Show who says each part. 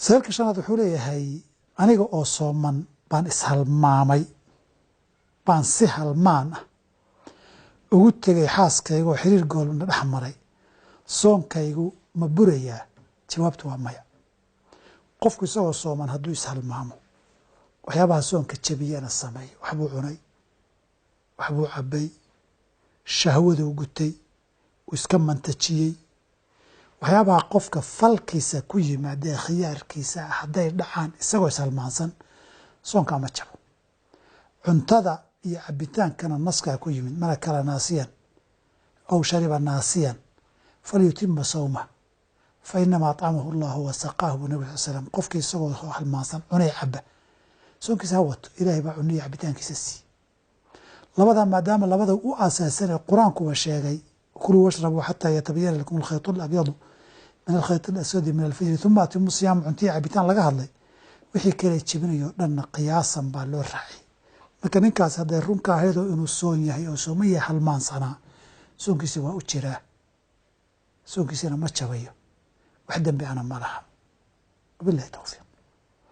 Speaker 1: سألك شناد وحولي هاي أنا أو صومن بان إسهال مامي بان سهل مانا وقلت لي حاس كيغو حرير قول من الأحمري صوم كيغو مبوريا جوابت وامايا قفك يسوى صومن هدو يسهل مامو وحيابها صوم كتشبيان السماي وحبو عني وحبو عبي الشهوة وقلتي ويسكمن تجيي waxyaabaha qofka falkiisa ku yimaadee khiyaarkiisa hadday dhacaan isagoo salmaansan soonka ma jabo cuntada iyo cabitaankana naska ku yimid mana kala naasiyan aw shariba naasiyan falyutimma sawma fa inma at'amahu Allah wa saqahu nabi sallam qofkii isagoo halmaansan cunay caba soonkiisa wato ilaahay baa cunay cabitaankiisa si labada maadaama labada u asaasan quraanku waa sheegay كلوا واشربوا حتى يتبين لكم الخيط الأبيض من الخيط الأسود من الفجر ثم أتموا الصيام عنتي عبيتان لغا هدلي وحي كلي جبنيو دنا قياسا با لو راعي marka ninkaas haday runka ahayd inuu soon yahay oo soomaya halmaan sana soonkiisa waa u jiraa soonkiisana ma jabayo wax dambi ana malaha billahi tawfiiq